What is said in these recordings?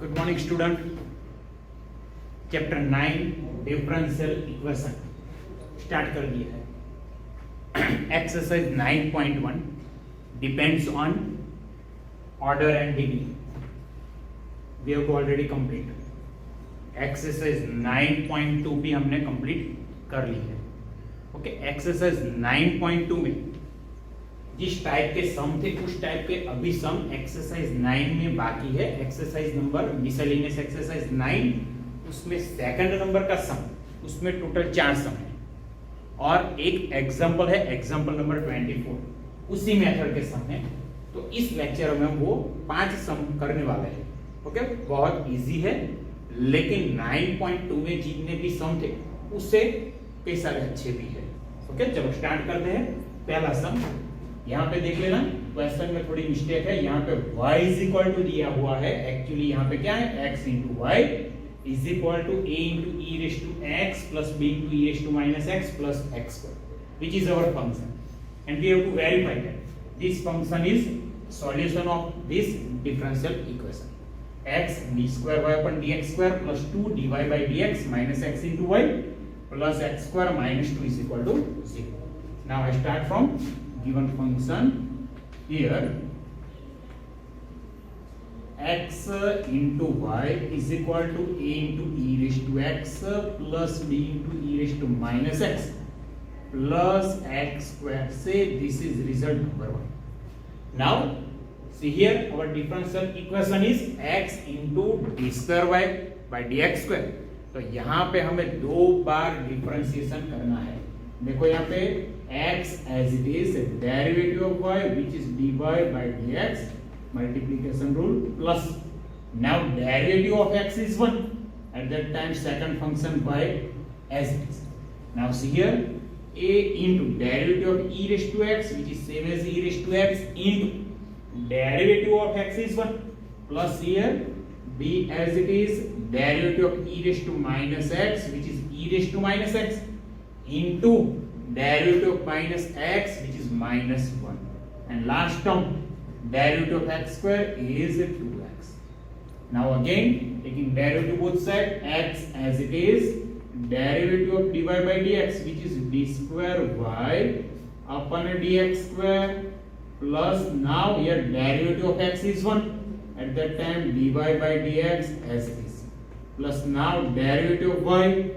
Good morning student. Chapter 9 differential equation start कर दिया है। Exercise 9.1 depends on order and degree. We have already complete. Exercise 9.2 भी हमने complete कर ली है। ओके, एक्सरसाइज 9.2 में जिस टाइप के सम थे उस टाइप के अभी सम एक्सरसाइज 9 में बाकी है। एक्सरसाइज नंबर मिसलेनियस एक्सरसाइज 9, उसमें सेकंड नंबर का सम, उसमें टोटल 4 सम है और एक एग्जांपल है, एग्जांपल नंबर 24, उसी मेथड के सम है। तो इस लेक्चर में वो 5 सम करने वाले हैं। ओके, बहुत इजी है, लेकिन 9.2 में जितने भी सम थे उससे कई सारे अच्छे भी है। ओके, चलो स्टार्ट करते हैं। पहला सम यहाँ पे देख लेना, क्वेश्चन में थोड़ी मिस्टेक है। यहाँ पे y इज इक्वल टू दिया हुआ है, एक्चुअली यहाँ पे क्या है, x into y is equal to a into e raise to x plus b into e raise to minus x plus x square, which is our function and we have to verify that this function is solution of this differential equation. x d square y upon dx square plus 2 dy by dx minus x into y plus x square minus 2 is equal to 0. Now I start from given function here, x into y is equal to a into e raised to x plus b into e raised to minus x plus x square. Say this is result number 1. Now see here our differential equation is x into d square y by dx square. तो यहाँ पे हमें 2 बार differentiation करना है। देखो यहाँ पे x as it is derivative of y which is dy by dx multiplication rule plus now derivative of x is 1 at that time second function y as it is. Now see here a into derivative of e raised to x which is same as e raised to x into derivative of x is 1 plus here b as it is derivative of e raised to minus x which is e raised to minus x into derivative of minus x which is minus 1 and last term derivative of x square is 2x. Now again taking derivative both side, x as it is derivative of dy by dx which is d square y upon dx square plus now here derivative of x is 1 at that time dy by dx as it is plus now derivative of y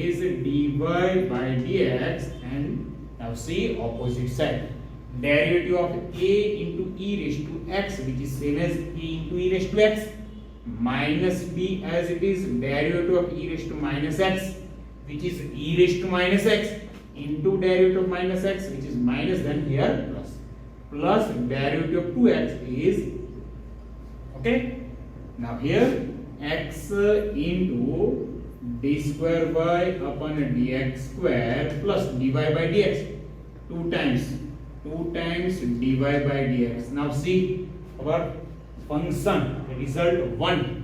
is dy by dx and now see opposite side derivative of a into e raised to x which is same as a into e raised to x minus b as it is derivative of e raised to minus x which is e raised to minus x into derivative of minus x which is minus, then here plus derivative of 2x is okay. Now here x into d square y upon dx square plus dy by dx 2 times dy by dx. Now see our function result 1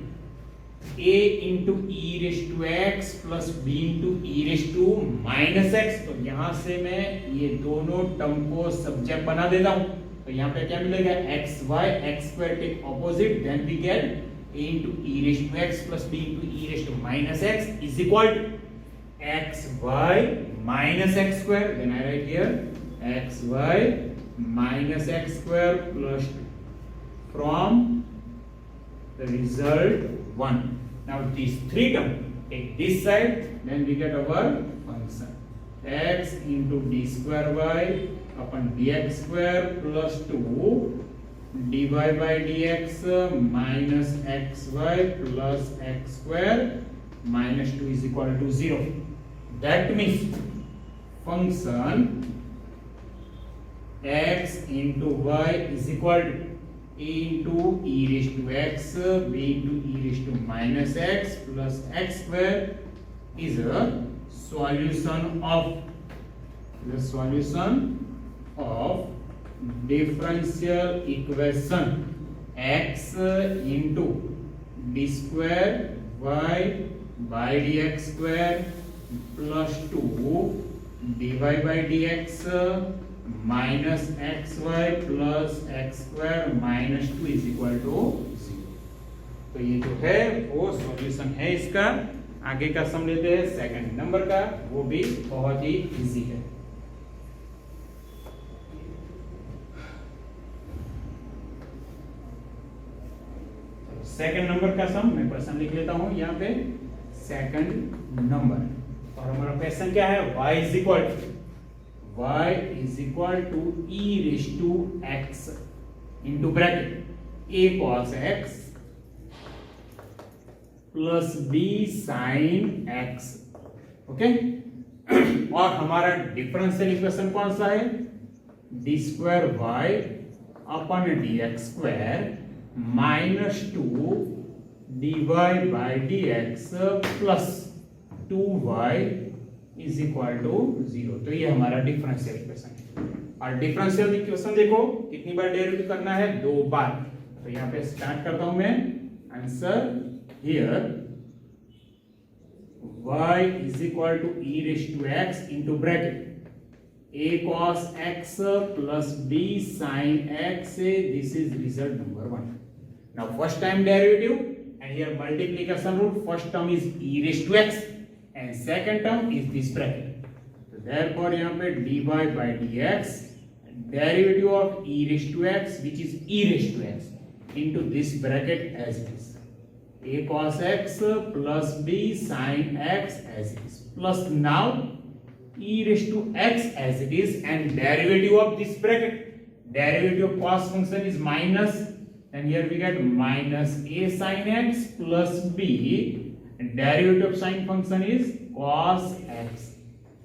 a into e raised to x plus b into e raised to minus x. तो यहाँ से मैं ये दोनों term को subject बना देता हूँ। तो यहाँ पे क्या मिलेगा, x y x square take opposite then we get a into e raised to x plus b into e raised to minus x is equal to x y minus x square. Then I write here x y minus x square plus 2 from the result 1. Now these 3 terms take this side, then we get our function x into d square y upon dx square plus 2 dy by dx minus xy plus x square minus 2 is equal to 0. That means function x into y is equal to a into e raised to x b into e raised to minus x plus x square is a solution of differential equation x into d square y by dx square plus 2 dy by dx minus xy plus x square minus 2 is equal to 0. तो ये जो है वो solution है इसका। आगे का सम लेते हैं सेकंड नंबर का, वो भी बहुत ही इजी है। सेकंड नंबर का सम मैं प्रश्न लिख लेता हूं यहाँ पे, सेकंड नंबर। और हमारा क्वेश्चन क्या है, y is equal to e raise to x into bracket a cos x plus b sin x। Okay, और हमारा डिफरेंशियल इक्वेशन कौन सा है, d square y upon d x square minus 2 dy by d x plus 2y is equal to 0। तो ये हमारा differential equation है। और डिफरेंशियल इक्वेशन देखो कितनी बार डेरिवेटिव करना है, 2 बार। तो यहाँ पे स्टार्ट करता हूं मैं answer here, y is equal to e raise to x into bracket a cos x plus b sin x, this is result number 1. Now first time derivative and here multiplication rule, first term is e raised to x and second term is this bracket. So therefore यहाँ पे dy by dx derivative of e raised to x which is e raised to x into this bracket as it is, a cos x plus b sin x as it is, plus now e raised to x as it is and derivative of this bracket, derivative of cos function is minus, and here we get minus a sin x plus b, and derivative of sin function is cos x.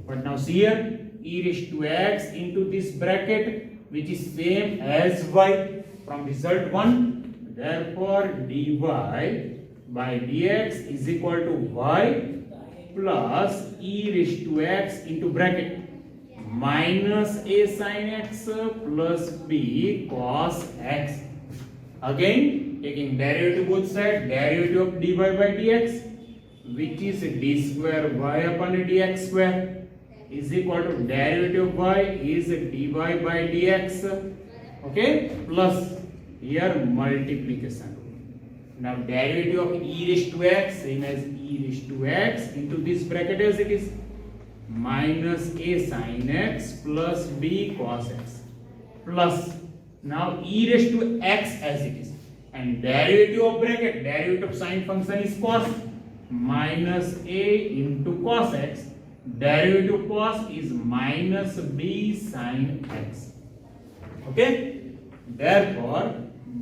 But now see here, e raised to x into this bracket which is same as y from result 1, therefore dy by dx is equal to y plus e raised to x into bracket minus a sin x plus b cos x. Again taking derivative both side, derivative of dy by dx which is d square y upon dx square is equal to derivative of y is dy by dx, okay, plus here multiplication. Now derivative of e raised to x same as e raised to x into this bracket as it is minus a sin x plus b cos x, plus now e raised to x as it is and derivative of bracket, derivative of sin function is cos, minus a into cos x, derivative of cos is minus b sin x. Okay, therefore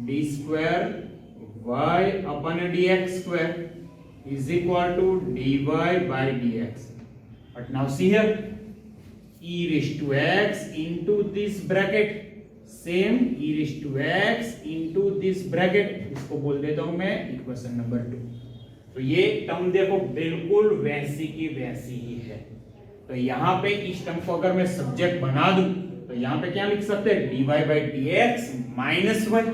d square y upon dx square is equal to dy by dx. But now see here, e raised to x into this bracket same e raised to x into this bracket, इसको बोल देता हूं मैं equation number 2। तो ये term देखो बिल्कुल वैसी की वैसी ही है। तो यहाँ पे इस टर्म को अगर मैं सब्जेक्ट बना दूं तो यहाँ पे क्या लिख सकते हैं, dy by dx minus y।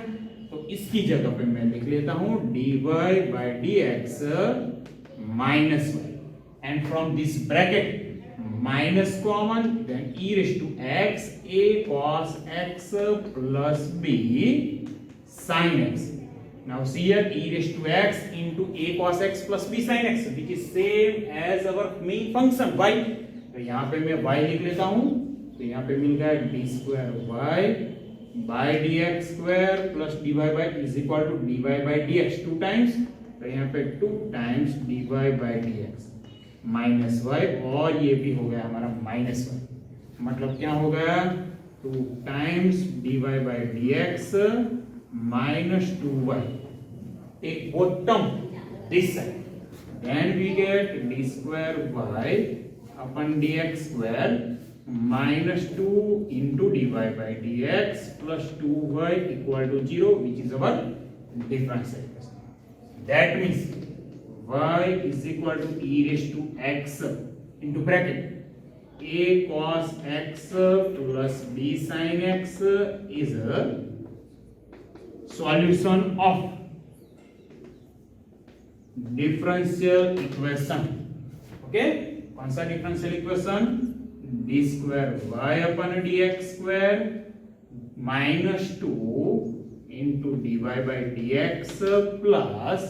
तो इसकी जगह पे मैं लिख लेता हूं dy by dx minus y, and from this bracket minus common, then e raised to x a cos x plus b sin x. Now see here, e raised to x into a cos x plus b sin x which is same as our main function y. तो यहाँ पे मैं y लिख लेता हूँ, तो यहाँ पे मिल गया d square y by dx square plus dy by is equal to dy by dx 2 times, तो यहाँ पे 2 times dy by dx minus y, और ये भी हो गया हमारा माइनस y, मतलब क्या हो गया 2 times dy by dx minus 2y, take both term this side, then we get d square y upon dx square minus 2 into dy by dx plus 2y equal to 0 which is our differential equation. That means y is equal to e raised to x into bracket a cos x plus b sin x is a solution of differential equation. Okay, कौन सा differential equation, d square y upon dx square minus 2 into d y by d x plus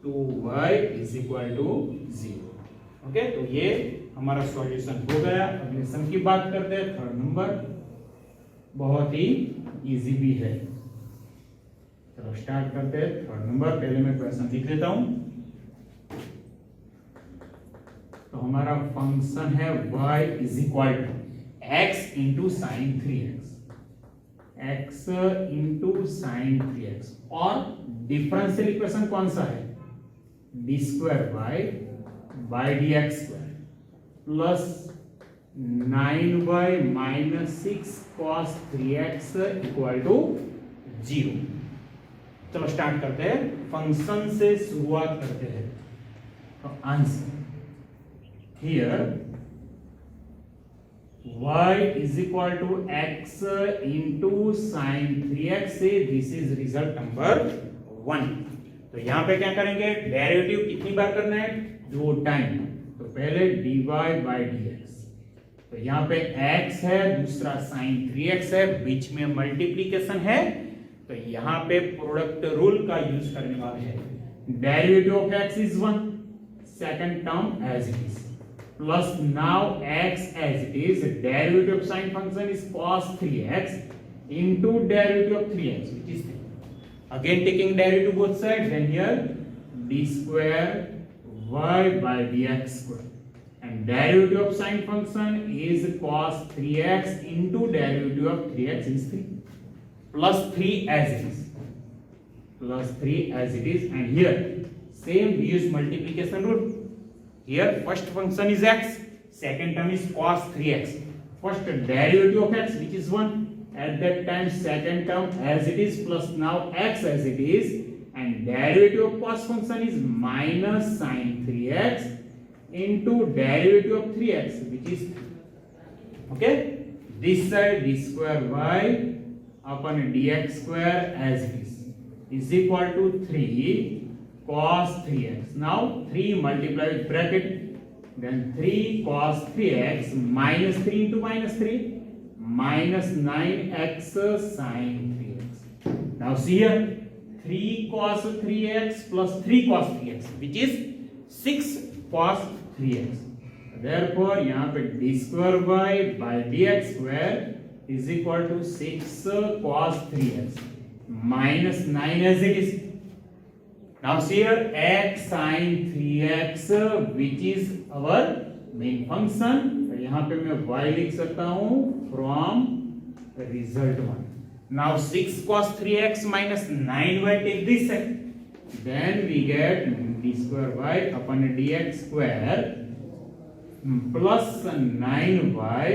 2y is equal to 0। Okay, तो ये हमारा solution हो गया। अगले सम की बात करते हैं, थर्ड नंबर, बहुत ही इजी भी है। चलो स्टार्ट करते हैं थर्ड नंबर। पहले मैं क्वेश्चन लिख देता हूं। तो हमारा फंक्शन है y is equal to x into sine 3x, x into sine 3x, और डिफरेंशियल इक्वेशन कौन सा है, d square y by d x square plus 9y minus 6 cos 3x equal to 0। चलो स्टार्ट करते हैं, फंक्शन से शुरुआत करते हैं। तो answer here y is equal to x into sin 3x से दिस इज रिजल्ट नंबर 1। तो यहां पे क्या करेंगे, डेरिवेटिव कितनी बार करना है, 2 टाइम। तो पहले dy बाई dx, तो यहाँ पे x है, दूसरा sin 3x है, बीच में मल्टीप्लीकेशन है, तो यहाँ पे प्रोडक्ट रूल का यूज करने वाले हैं। Derivative of x is 1, second term as it is, plus now x as it is, derivative of sine function is cos 3x into derivative of 3x, which is 3. Again taking derivative both sides, then here d square y by dx square, and derivative of sine function is cos 3x into derivative of 3x is 3, plus 3 as it is, plus 3 as it is, and here same we use multiplication rule. Here first function is x, second term is cos 3x. First derivative of x, which is 1, at that time second term as it is plus now x as it is, and derivative of cos function is minus sin 3x into derivative of 3x, which is 3. Okay, this side d square y upon dx square as it is equal to 3 cos 3x. Now 3 multiply with bracket, then 3 cos 3x minus 3 into minus 3 minus 9x sin 3x. Now see here, 3 cos 3x plus 3 cos 3x, which is 6 cos 3x. Therefore यहाँ पे d square y by dx square is equal to 6 cos 3x minus 9 as it is. Now see here x sin 3x, which is our main function. तो यहाँ पे मैं y लिख सकता हूँ from result 1. Now 6 cos 3x minus 9y, take this side, then we get d square y upon dx square plus 9y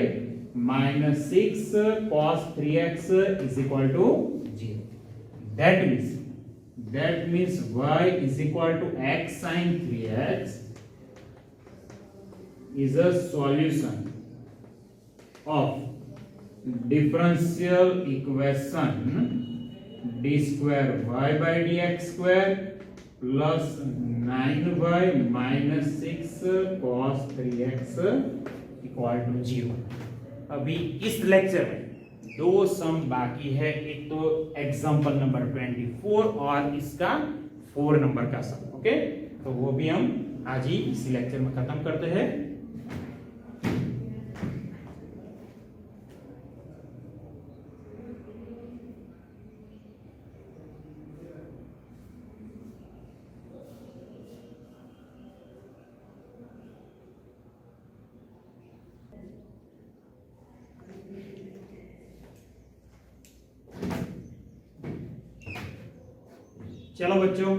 minus 6 cos 3x is equal to 0. That means y is equal to x sin 3x is a solution of differential equation d square y by dx square plus 9y minus 6 cos 3x equal to 0। अभी इस lecture में 2 सम बाकी है, एक तो example number 24 और इसका 4 number का सम। ओके, तो वो भी हम आज ही इसी लेक्चर में खत्म करते हैं। चलो बच्चों,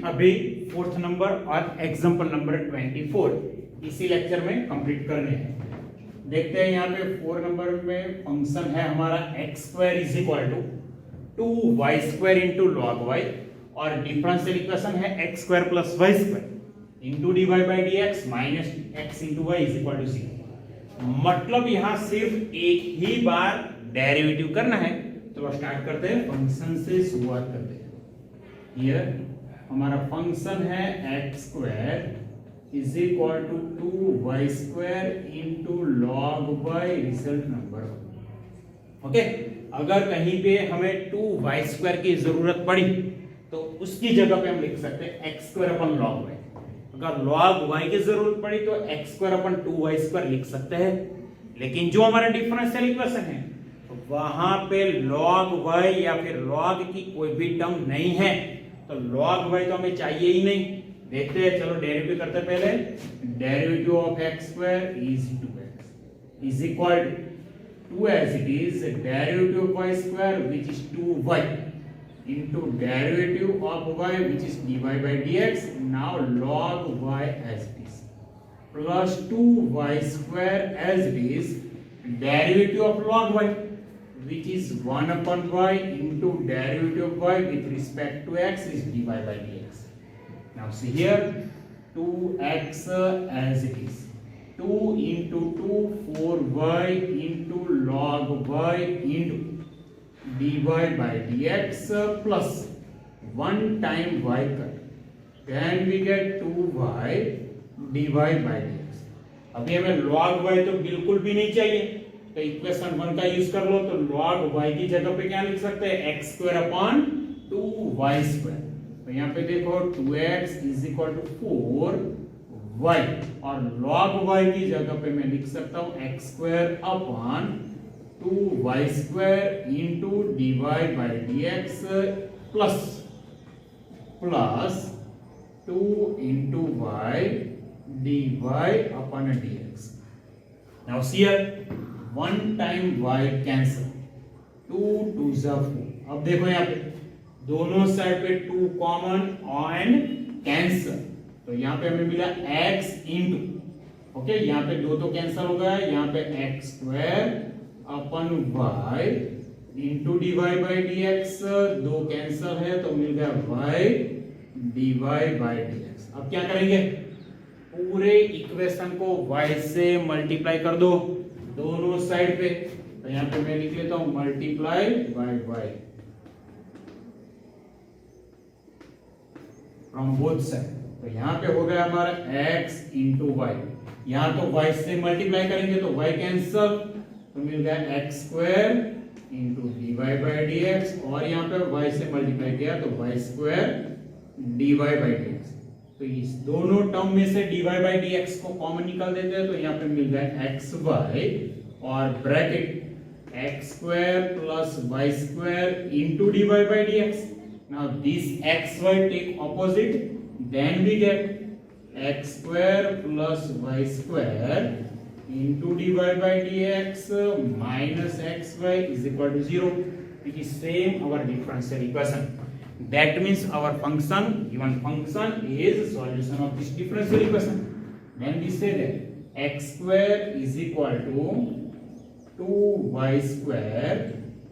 अभी 4th नंबर और एग्जाम्पल नंबर 24 इसी लेक्चर में कंप्लीट करने हैं। देखते हैं यहाँ पे 4 नंबर में फंक्शन है हमारा x square is equal to 2y square into log y, और डिफरेंशियल इक्वेशन है x square plus y square into d y by d x minus x into y is equal to 0। मतलब यहाँ सिर्फ एक ही बार derivative करना है। तो start करते हैं, फंक्शन से शुरुआत करते हैं। हियर हमारा फंक्शन है x square is equal to 2y square into log y result number. Okay, अगर कहीं पे हमें 2y² की जरूरत पड़ी तो उसकी जगह पे हम लिख सकते हैं x² अपन log y। अगर log y की जरूरत पड़ी तो x² अपन 2y² लिख सकते हैं। लेकिन जो हमारा डिफरेंशियल इक्वेशन है तो वहां पे log y या फिर log की कोई भी टर्म नहीं है, तो log y तो हमें चाहिए ही नहीं। देखते हैं, चलो डेरिवेटिव करते हैं पहले। Derivative of x² is 2x is equal to as it is derivative of y² which is 2y into derivative of y which is dy by dx, now log y as it is plus 2y² as it is derivative of log y which is 1 upon y into derivative of y with respect to x is dy by dx. Now see here 2x as it is, 2 into 2 4y into log y into dy by dx plus 1 time y cut, then we get 2y dy by dx. अभी हमें log y तो बिल्कुल भी नहीं चाहिए, तो equation 1 का use कर लो। तो log y की जगह पे क्या लिख सकते हैं, x² अपॉन 2y²। तो यहाँ पे देखो 2x is equal to 4y और log y की जगह पे मैं लिख सकता हूँ x² upon 2y² into dy by dx plus 2 into y dy upon dx. Now see here 1 time y cancel, 2 2s are 4। अब देखो यहाँ पे दोनों साइड पे 2 कॉमन एंड कैंसल, तो यहाँ पे हमें मिला x इंटू, ओके यहाँ पे 2 तो कैंसल हो गया, यहाँ पे x² upon y into dy by dx, 2 cancel है तो मिल गया y dy by dx। अब क्या करेंगे, पूरे इक्वेशन को y से मल्टीप्लाई कर दो दोनों साइड पे। तो यहाँ पे मैं लिख लेता हूं multiply by y from both side. तो यहाँ पे हो गया हमारा x इंटू वाई, यहाँ तो y से मल्टीप्लाई करेंगे तो y कैंसल, तो मिल गया x² into dy by dx, और यहाँ पे y से मल्टीप्लाई किया तो y² dy by dx। तो इस दोनों टर्म में से dy by dx को कॉमन निकाल देते हैं, तो यहाँ पे मिल गया xy और bracket x² plus y² into dy by dx। Now this xy take opposite, then we get x² plus y² into dy by dx minus xy is equal to 0. It is same our differential equation. That means our function, given function is solution of this differential equation. Then we say that x² is equal to 2y²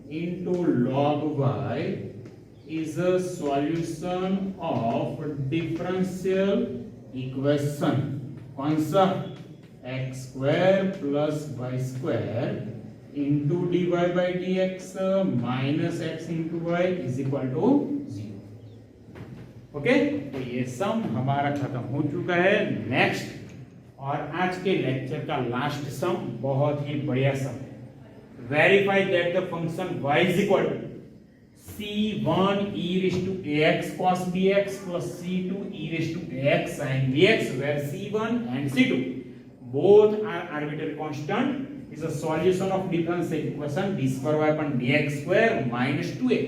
into log y is a solution of differential equation। कौन सा, x² plus y² into dy by dx minus x into y is equal to 0। Okay, तो ये सम हमारा खत्म हो चुका है। Next, और आज के लेक्चर का लास्ट सम बहुत ही बढ़िया सम है। Verify that the function y is equal to c1 e raised to ax cos bx plus c2 e raised to ax sin bx, where c1 and c2 both are arbitrary constant, is a solution of differential equation d square y upon dx square minus 2a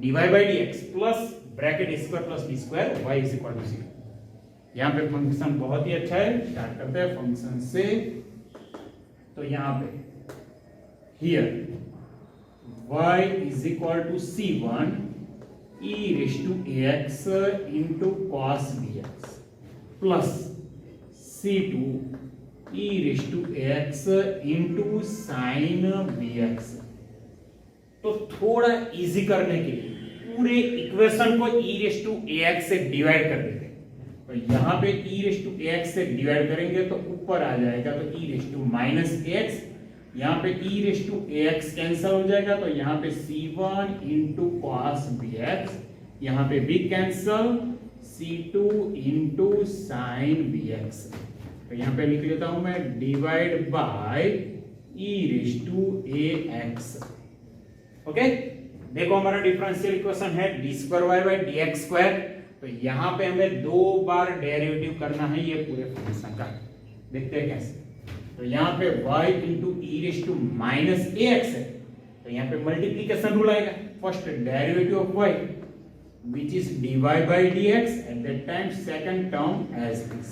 dy by dx plus bracket a square plus b square y is equal to 0। यहाँ पे function बहुत ही अच्छा है। Start करते हैं function से। तो यहाँ पे here y is equal to c1 e raised to ax into cos bx plus c2 e raised to ax into sin bx। तो थोड़ा इजी करने के लिए पूरे इक्वेशन को e raised to ax से डिवाइड कर देते हैं। तो यहाँ पे e raised to ax से डिवाइड करेंगे तो ऊपर आ जाएगा, तो e raised to minus ax, यहाँ पे e raised to ax cancel हो जाएगा, तो यहाँ पे c1 into cos bx, यहाँ पे b cancel, c2 into sin bx। तो यहाँ पे लिख लेता हूं मैं divide by e raised to ax। Okay, देखो हमारा डिफरेंशियल इक्वेशन है d square y by d x square. तो यहाँ पे हमें 2 बार डेरिवेटिव करना है ये पूरे फंक्शन का। देखते हैं कैसे। तो यहाँ पे y into e raise to minus a x है, तो यहाँ पे मल्टीप्लीकेशन रूल आएगा। First derivative of y which is dy by dx, at that time second term as it is.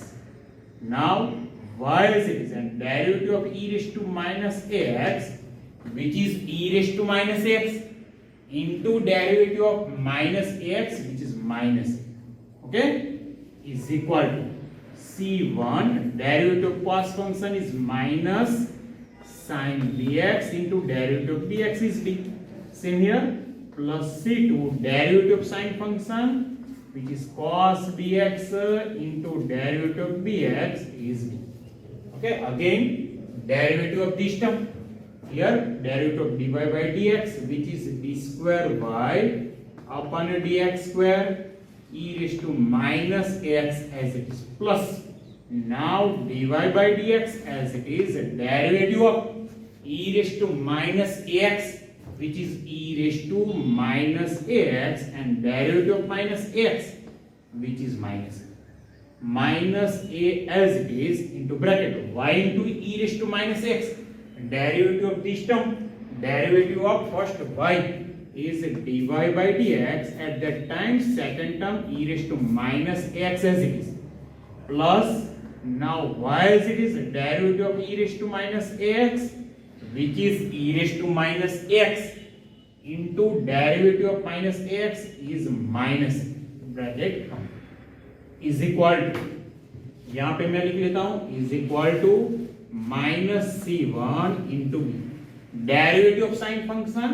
Now y as it is, and derivative of e raised to minus ax which is e raised to minus x into derivative of minus ax which is minus a, okay, is equal to c1 derivative of cos function is minus sin bx into derivative of bx is d. Same here, plus c2 derivative of sin function which is cos bx into derivative of bx is d. Okay, again derivative of this term. Here derivative of dy by dx which is d square y upon dx square e raised to minus ax as it is, plus now dy by dx as it is derivative of e raised to minus ax which is e raised to minus ax and derivative of minus ax which is minus a as it is into bracket y into e raised to minus x, derivative of this term, derivative of first y is dy by dx, at that time second term e raised to minus x as it is, plus now y as it is derivative of e raised to minus ax which is e raised to minus x into derivative of minus x is minus bracket is equal to, यहाँ पे मैं लिख लेता हूँ is equal to minus c1 into b, derivative of sin function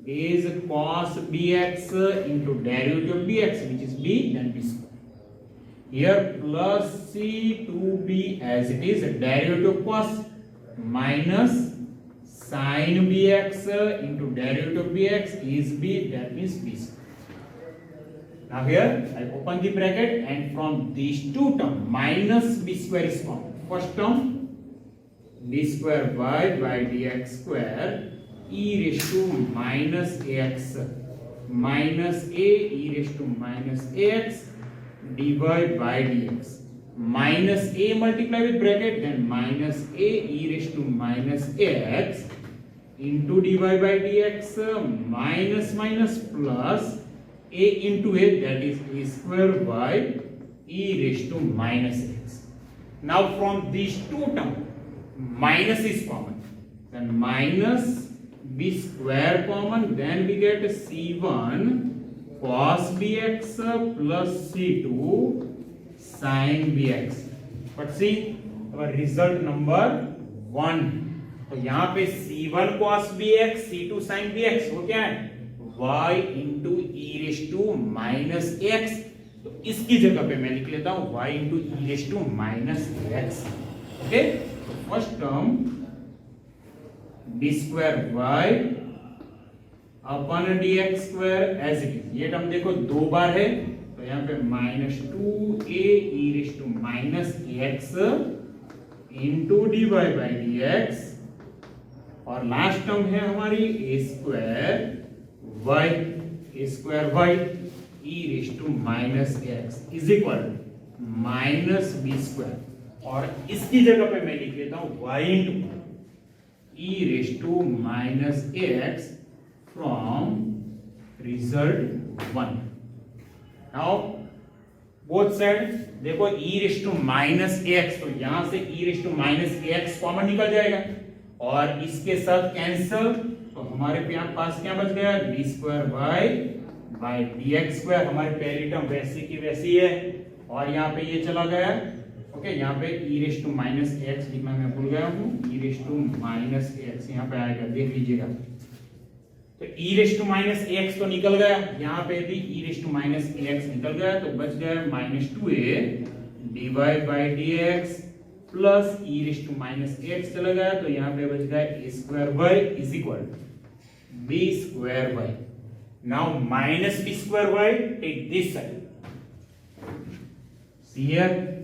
is cos bx into derivative of bx which is b, then b square, here plus c2b as it is derivative of cos minus sin bx into derivative of bx is b, that means b square. Now here I open the bracket and from these two terms minus b square is common. First term d square y by dx square e raised to minus ax minus a e raised to minus ax dy by dx, minus a multiply with bracket then minus a e raised to minus ax into dy by dx minus minus plus a into a, that is a square y e raised to minus x. Now from these two terms minus is common, then minus b square common, then we get c1 cos bx plus c2 sin bx. But see our result number 1, तो यहाँ पे c1 cos bx c2 sin bx वो क्या है y into e raised to minus x, तो इसकी जगह पे मैं लिख लेता हूँ y into e raised to minus x. Okay, तो first term d square y upon dx square as it is, ये टर्म देखो 2 बार है तो यहाँ पे minus 2a e raised to minus x into dy by dx, और last term है हमारी a square y e raised to minus x is equal to minus b square, और इसकी जगह पे मैं लिख लेता हूं y into e raised to minus ax from result 1. Now both side देखो e raised to minus ax, तो यहां से e raised to minus ax common निकल जाएगा और इसके साथ कैंसल, तो हमारे पास क्या बच गया d square y by dx square, हमारी पहली टर्म वैसी की वैसी है और यहाँ पे ये चला गया. ओके, यहाँ पे e raised to minus x लिखना मैं भूल गया हूँ, e raised to minus x यहाँ पे आएगा, देख लीजिएगा. तो e raised to minus x तो निकल गया, यहाँ पे भी e raised to minus x निकल गया, तो बच गया minus 2a dy by dx plus e raised to minus x चला गया, तो यहाँ पे बच गया a square y is equal to b square y. Now minus b square y, take this side. See here.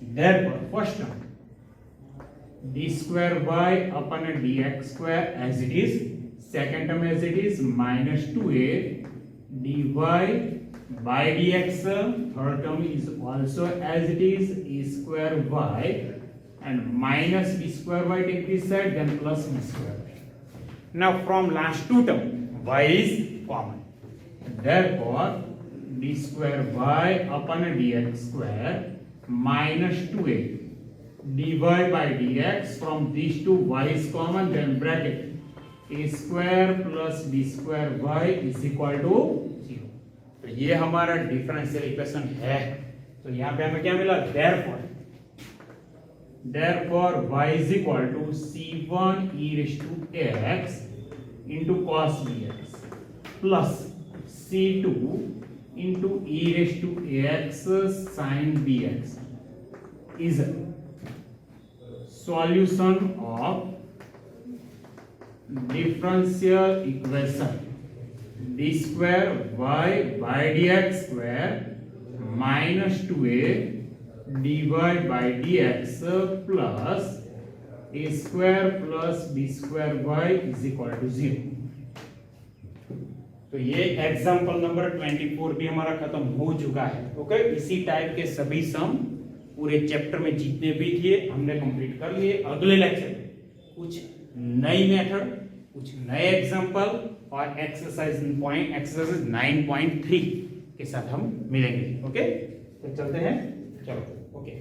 Therefore first term d square y upon d x square as it is, second term as it is minus 2a dy by dx, third term is also as it is a square y and minus b square y take this side, then plus b square y. Now from last two term y is common, therefore d square y upon dx square minus 2a dy by dx, from these two y is common, then bracket a square plus b square y is equal to 0. तो ये हमारा differential equation है। तो यहाँ पे हमें क्या मिला, therefore y is equal to c1 e raised to x into cos bx plus c2 into e raised to ax sin bx is a solution of differential equation d square y by dx square minus 2a dy by dx plus a square plus b square y is equal to 0. तो ये example number 24 भी हमारा खत्म हो चुका है। Okay, इसी type के सभी सम पूरे चैप्टर में जितने भी थे हमने कंप्लीट कर लिए। अगले लेक्चर में कुछ नई मेथड, कुछ नए एग्जाम्पल और एक्सरसाइज 9.3 के साथ हम मिलेंगे। ओके, तो चलते हैं, चलो ओके।